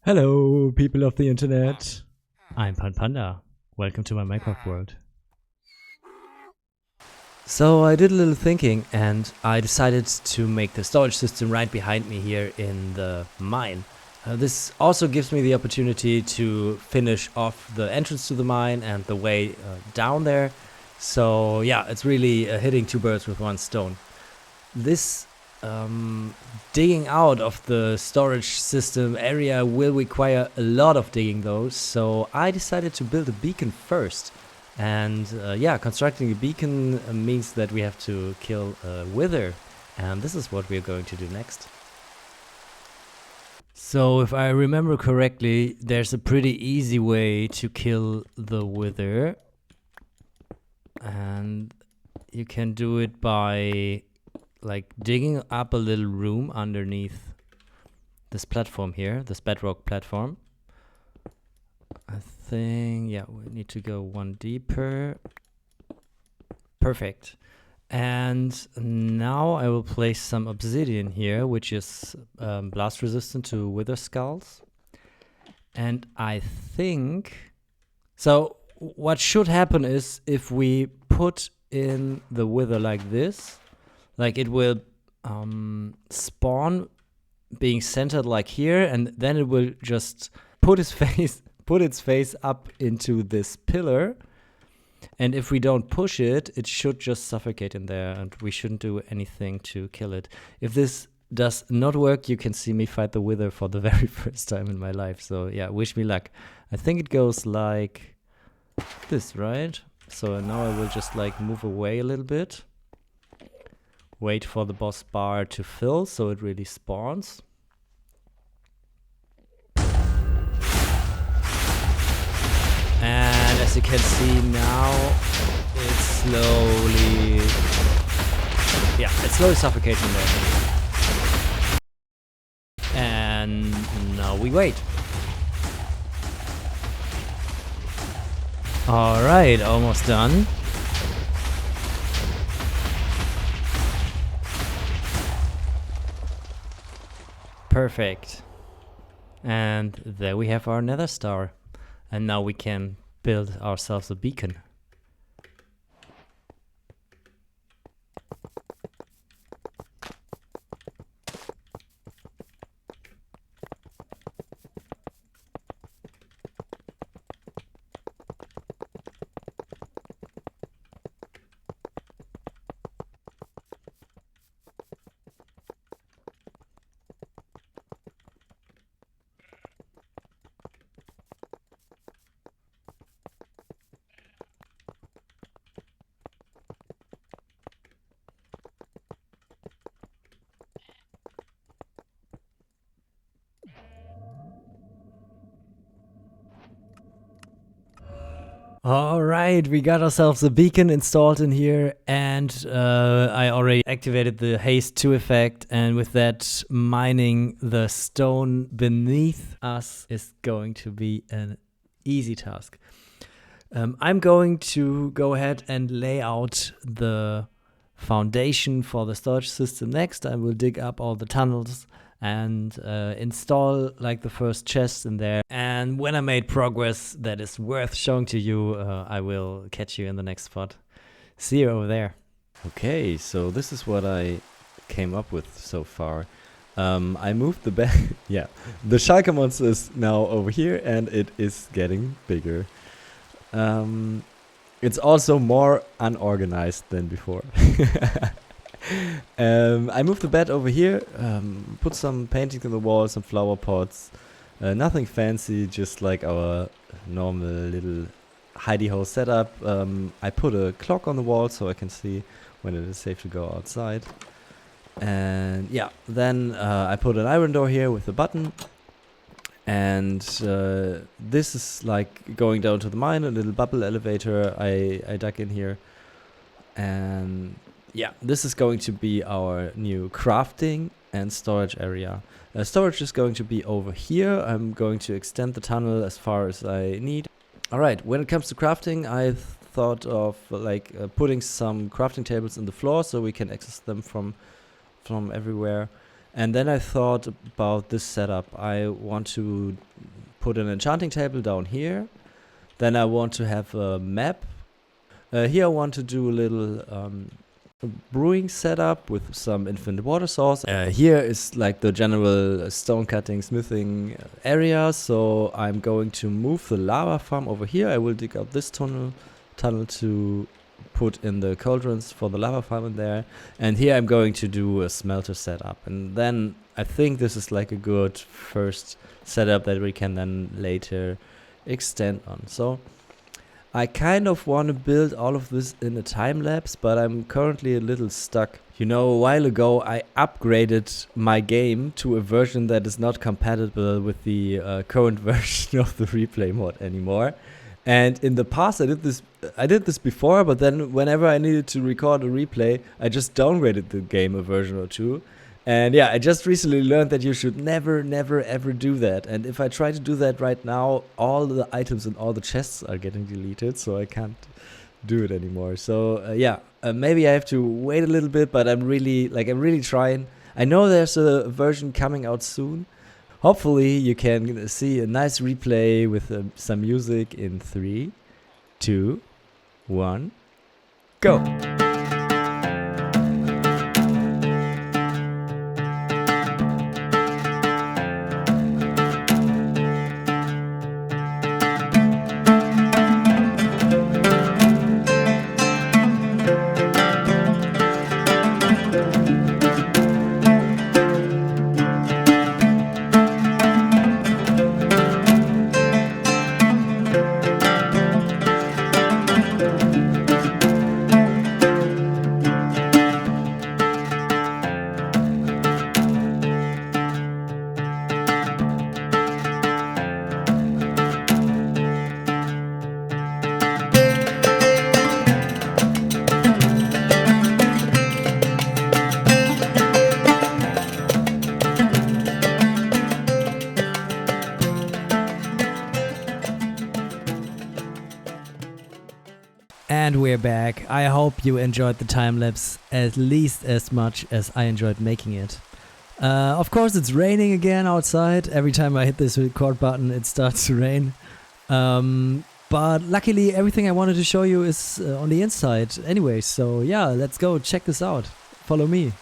Hello, people of the internet. I'm PunPanda. Welcome to my Minecraft world. So I did a little thinking and I decided to make the storage system right behind me here in the mine. This also gives me the opportunity to finish off the entrance to the mine and the way down there. So yeah, it's really hitting two birds with one stone. This digging out of the storage system area will require a lot of digging though, so I decided to build a beacon first. And yeah, constructing a beacon means that we have to kill a wither, and this is what we're going to do next. So if I remember correctly, there's a pretty easy way to kill the wither, and you can do it by like digging up a little room underneath this platform here, this bedrock platform. I think, yeah, we need to go one deeper. Perfect. And now I will place some obsidian here, which is blast resistant to wither skulls. And I think, so what should happen is if we put in the wither like this, like it will spawn being centered like here, and then it will just put its face up into this pillar. And if we don't push it, it should just suffocate in there, and we shouldn't do anything to kill it. If this does not work, you can see me fight the wither for the very first time in my life. So yeah, wish me luck. I think it goes like this, right? So now I will just like move away a little bit. Wait for the boss bar to fill so it really spawns. And as you can see now, it's slowly suffocating there. And now we wait. Alright, almost done. Perfect. And there we have our nether star. And now we can build ourselves a beacon. Alright, we got ourselves a beacon installed in here, and I already activated the haste 2 effect, and with that, mining the stone beneath us is going to be an easy task. I'm going to go ahead and lay out the foundation for the storage system next. I will dig up all the tunnels and install like the first chest in there. And when I made progress that is worth showing to you, I will catch you in the next spot. See you over there. Okay, so this is what I came up with so far. I moved the bed. Yeah, the Schalke monster is now over here and it is getting bigger. It's also more unorganized than before. I moved the bed over here, put some painting on the wall, some flower pots, nothing fancy, just like our normal little hidey-hole setup. I put a clock on the wall so I can see when it is safe to go outside. And yeah, then I put an iron door here with a button. And this is like going down to the mine, a little bubble elevator I dug in here. And yeah, this is going to be our new crafting and storage area. Storage is going to be over here. I'm going to extend the tunnel as far as I need. Alright, when it comes to crafting, I thought of like putting some crafting tables in the floor so we can access them from everywhere. And then I thought about this setup. I want to put an enchanting table down here. Then I want to have a map. Here I want to do a little brewing setup with some infinite water source. Here is like the general stone cutting, smithing area. So I'm going to move the lava farm over here. I will dig out this tunnel to put in the cauldrons for the lava farm in there. And here I'm going to do a smelter setup. And then I think this is like a good first setup that we can then later extend on. So I kind of want to build all of this in a time lapse, but I'm currently a little stuck. You know, a while ago I upgraded my game to a version that is not compatible with the current version of the replay mod anymore. And in the past I did this before, but then whenever I needed to record a replay, I just downgraded the game a version or two. And yeah, I just recently learned that you should never ever do that. And if I try to do that right now, all the items in all the chests are getting deleted, so I can't do it anymore. So yeah, maybe I have to wait a little bit, but I'm really trying. I know there's a version coming out soon. Hopefully you can see a nice replay with some music in 3, 2, 1, go. And we're back. I hope you enjoyed the time lapse at least as much as I enjoyed making it. Of course it's raining again outside. Every time I hit this record button it starts to rain. But luckily everything I wanted to show you is on the inside anyway. So yeah, let's go check this out. Follow me.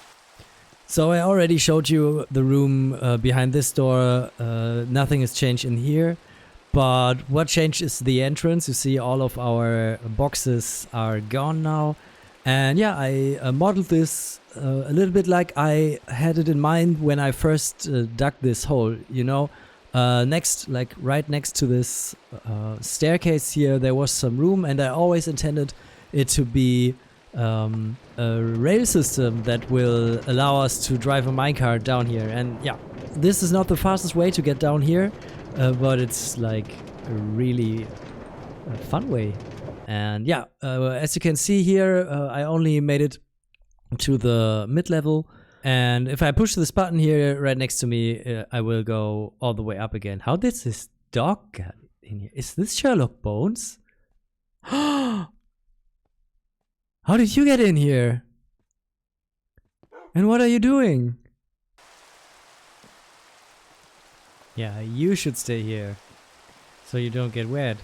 So I already showed you the room behind this door. Nothing has changed in here. But what changed is the entrance. You see all of our boxes are gone now. And yeah, I modeled this a little bit like I had it in mind when I first dug this hole, you know. Right next to this staircase here, there was some room, and I always intended it to be a rail system that will allow us to drive a minecart down here. And yeah, this is not the fastest way to get down here. But it's like a really fun way. And yeah, as you can see here, I only made it to the mid-level. And if I push this button here right next to me, I will go all the way up again. How did this dog get in here? Is this Sherlock Bones? How did you get in here? And what are you doing? Yeah, you should stay here, so you don't get wet.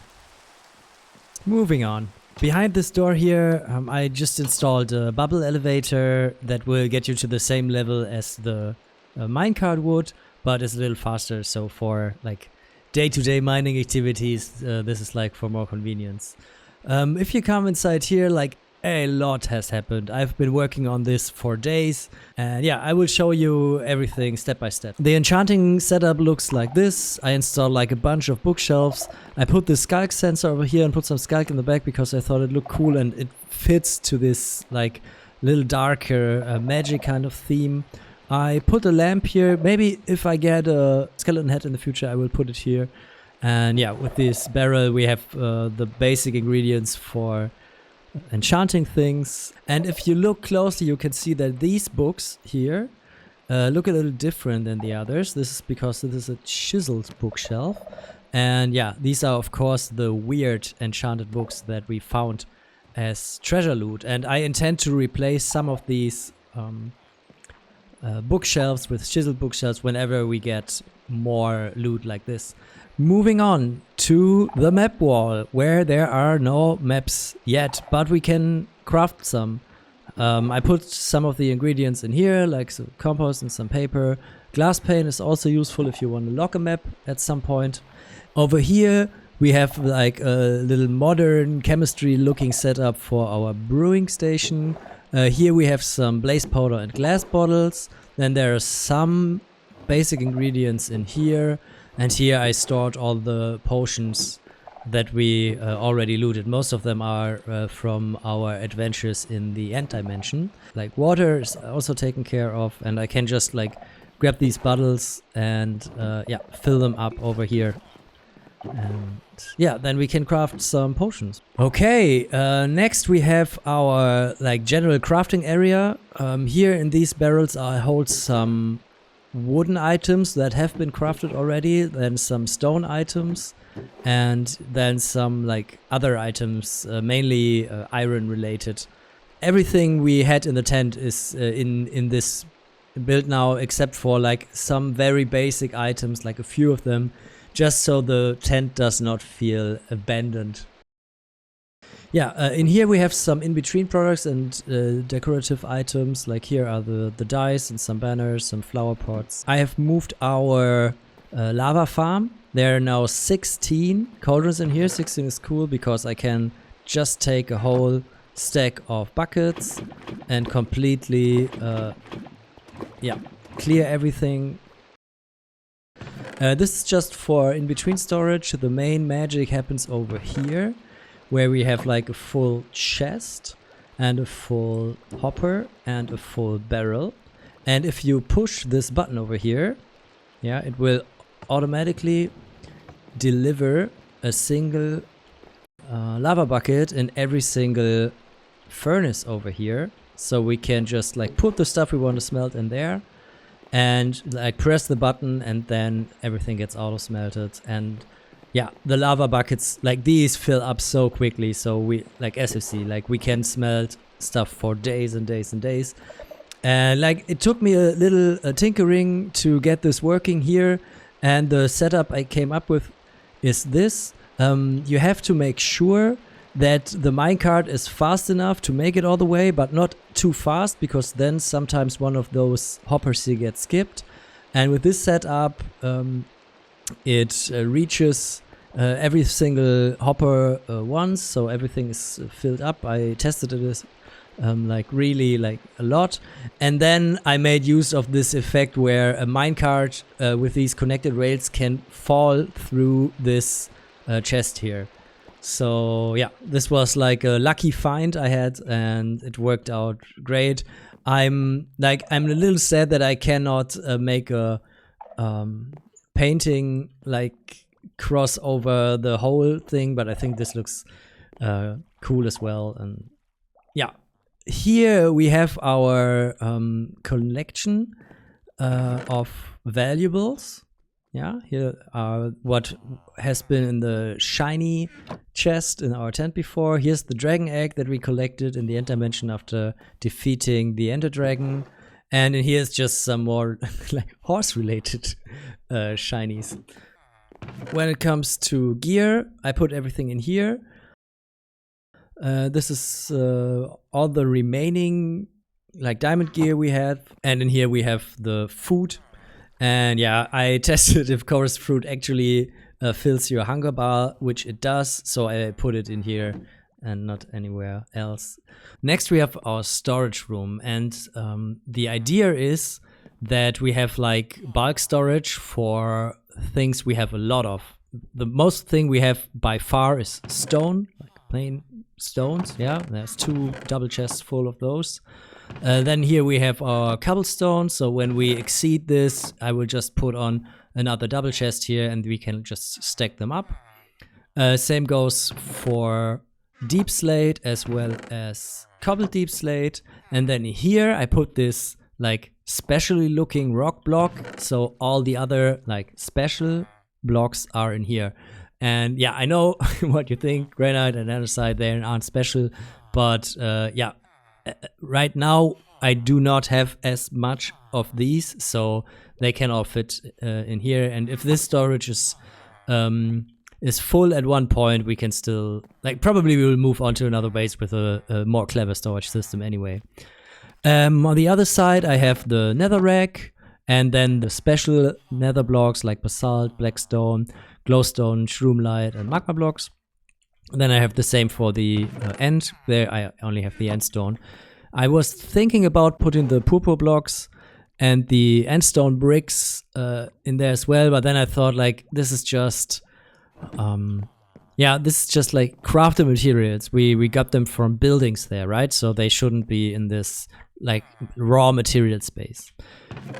Moving on. Behind this door here, I just installed a bubble elevator that will get you to the same level as the minecart would, but it's a little faster, so for like day-to-day mining activities, this is like for more convenience. If you come inside here, like a lot has happened. I've been working on this for days, and yeah, I will show you everything step by step. The enchanting setup looks like this. I installed like a bunch of bookshelves. I put the skulk sensor over here and put some skulk in the back because I thought it looked cool and it fits to this like little darker magic kind of theme. I put a lamp here. Maybe if I get a skeleton head in the future, I will put it here. And yeah, with this barrel we have the basic ingredients for enchanting things. And if you look closely, you can see that these books here look a little different than the others. This is because this is a chiseled bookshelf. And yeah, these are of course the weird enchanted books that we found as treasure loot. And I intend to replace some of these bookshelves, with chiseled bookshelves whenever we get more loot like this. Moving on to the map wall, where there are no maps yet, but we can craft some. I put some of the ingredients in here, like some compost and some paper. Glass pane is also useful if you want to lock a map at some point. Over here we have like a little modern chemistry looking setup for our brewing station. Here we have some blaze powder and glass bottles. Then there are some basic ingredients in here. And here I stored all the potions that we already looted. Most of them are from our adventures in the end dimension. Like water is also taken care of, and I can just like grab these bottles and yeah, fill them up over here. And yeah, then we can craft some potions. Okay, next we have our like general crafting area. Here in these barrels I hold some wooden items that have been crafted already, then some stone items, and then some like other items, mainly iron related. Everything we had in the tent is in this build now, except for like some very basic items, like a few of them, just so the tent does not feel abandoned. Yeah, in here we have some in-between products and decorative items. Like here are the dice and some banners, some flower pots. I have moved our lava farm. There are now 16 cauldrons in here. 16 is cool because I can just take a whole stack of buckets and completely yeah, clear everything. This is just for in-between storage. The main magic happens over here, where we have like a full chest and a full hopper and a full barrel. And if you push this button over here, yeah, it will automatically deliver a single lava bucket in every single furnace over here. So we can just like put the stuff we want to smelt in there and like press the button, and then everything gets auto smelted. And yeah, the lava buckets like these fill up so quickly. So we, like as you see, like we can smelt stuff for days and days and days. And like it took me a little tinkering to get this working here. And the setup I came up with is this. You have to make sure that the minecart is fast enough to make it all the way, but not too fast, because then sometimes one of those hoppers here gets skipped. And with this setup, it reaches every single hopper once, so everything is filled up. I tested it like really like a lot, and then I made use of this effect where a minecart with these connected rails can fall through this chest here. So yeah, this was like a lucky find I had, and it worked out great. I'm a little sad that I cannot make a painting like cross over the whole thing, but I think this looks cool as well. And yeah, here we have our collection of valuables. Yeah, here are what has been in the shiny chest in our tent before. Here's the dragon egg that we collected in the end dimension after defeating the ender dragon. And in here's just some more like horse related shinies. When it comes to gear, I put everything in here. This is all the remaining like diamond gear we have. And in here we have the food. And yeah, I tested if chorus fruit actually fills your hunger bar, which it does. So I put it in here and not anywhere else. Next we have our storage room, and the idea is that we have like bulk storage for things we have a lot of. The most thing we have by far is stone, like plain stones. Yeah, there's 2 double chests full of those. Then here we have our cobblestone, so when we exceed this, I will just put on another double chest here and we can just stack them up. Same goes for deep slate as well as cobbled deep slate. And then here I put this like specially looking rock block, so all the other like special blocks are in here. And yeah, I know what you think, granite and andesite, they aren't special, but yeah. Right now, I do not have as much of these, so they can all fit in here. And if this storage is full at one point, we can still, like, probably we will move on to another base with a more clever storage system anyway. On the other side, I have the nether rack, and then the special nether blocks like basalt, blackstone, glowstone, shroomlight, and magma blocks. And then I have the same for the end. There I only have the end stone. I was thinking about putting the purple blocks and the end stone bricks in there as well, but then I thought, like, this is just this is just like crafted materials. We got them from buildings there, right? So they shouldn't be in this like raw material space.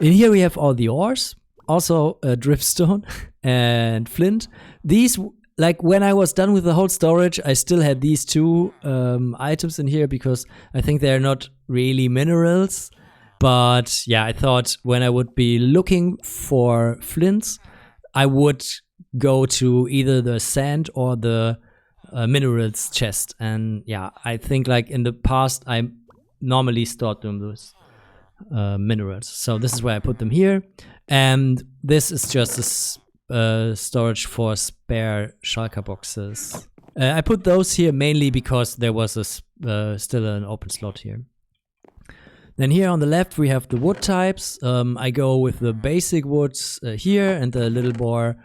In here we have all the ores, also dripstone and flint. These, like, when I was done with the whole storage, I still had these two items in here because I think they're not really minerals. But yeah, I thought when I would be looking for flints, I would go to either the sand or the minerals chest. And yeah, I think like in the past, I normally stored them those minerals. So this is where I put them here. And this is just a storage for spare shulker boxes. I put those here mainly because there was still an open slot here. Then here on the left we have the wood types. I go with the basic woods here, and the little more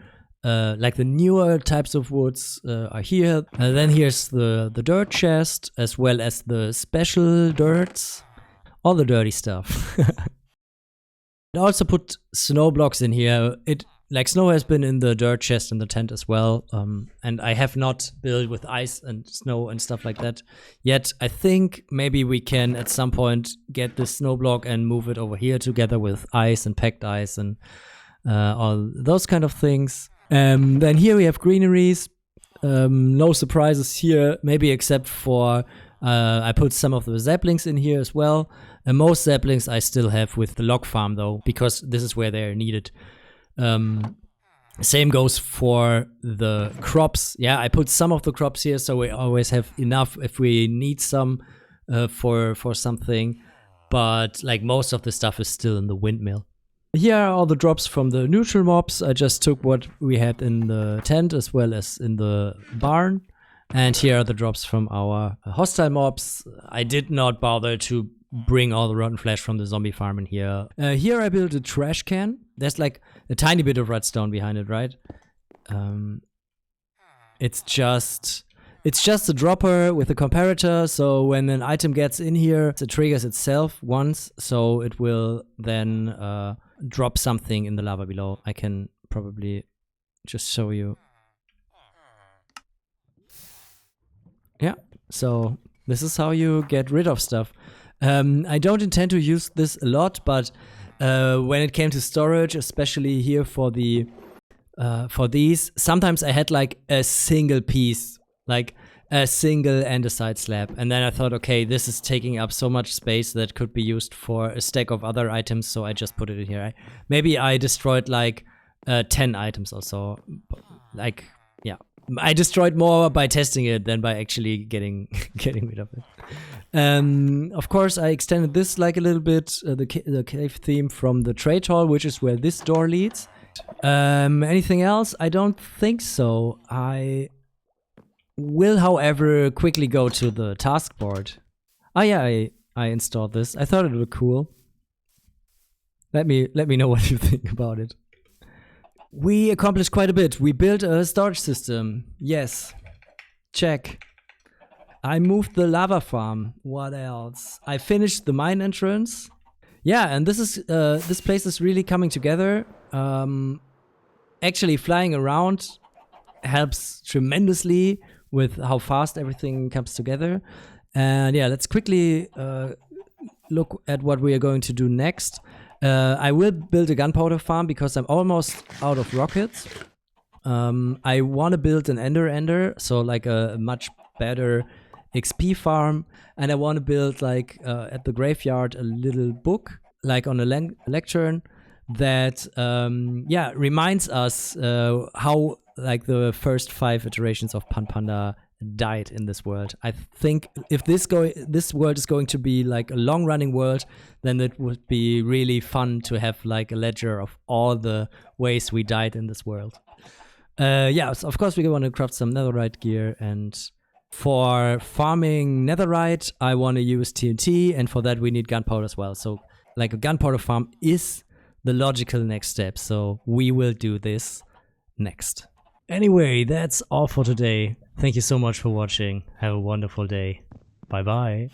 like the newer types of woods are here. Then here's the dirt chest, as well as the special dirts, all the dirty stuff. I also put snow blocks in here. Like snow has been in the dirt chest in the tent as well, and I have not built with ice and snow and stuff like that yet. I think maybe we can at some point get this snow block and move it over here together with ice and packed ice and all those kind of things. Then here we have greeneries. No surprises here, maybe except for I put some of the saplings in here as well. And most saplings I still have with the log farm though, because this is where they're needed. Same goes for the crops. Yeah, I put some of the crops here, so we always have enough if we need some for something. But like most of the stuff is still in the windmill. Here are all the drops from the neutral mobs. I just took what we had in the tent as well as in the barn. And here are the drops from our hostile mobs. I did not bother to bring all the rotten flesh from the zombie farm in here. Here I built a trash can. There's like a tiny bit of redstone behind it, right? It's just a dropper with a comparator, so when an item gets in here, it triggers itself once, so it will then drop something in the lava below. I can probably just show you. Yeah, so this is how you get rid of stuff. I don't intend to use this a lot, but when it came to storage, especially here for for these, sometimes I had like a single piece, like a single andesite slab, and then I thought, okay, this is taking up so much space that could be used for a stack of other items, so I just put it in here. Maybe I destroyed like 10 items or so. Like, yeah, I destroyed more by testing it than by actually getting rid of it. Of course, I extended this like a little bit, the cave theme from the trade hall, which is where this door leads. Anything else? I don't think so. I will, however, quickly go to the task board. Oh yeah, I installed this. I thought it looked cool. Let me know what you think about it. We accomplished quite a bit. We built a storage system. Yes. Check. I moved the lava farm. What else? I finished the mine entrance. Yeah, and this place is really coming together. Actually, flying around helps tremendously with how fast everything comes together. And yeah, let's quickly look at what we are going to do next. I will build a gunpowder farm because I'm almost out of rockets. I want to build an ender, so like a much better XP farm, and I want to build like at the graveyard a little book, like on a lectern that reminds us how like the first 5 iterations of PunPanda died in this world. I think if this world is going to be like a long-running world, then it would be really fun to have like a ledger of all the ways we died in this world. Yeah, so of course we want to craft some netherite gear, and for farming netherite I want to use TNT, and for that we need gunpowder as well. So like a gunpowder farm is the logical next step, so we will do this next. Anyway, that's all for today. Thank you so much for watching. Have a wonderful day. Bye bye.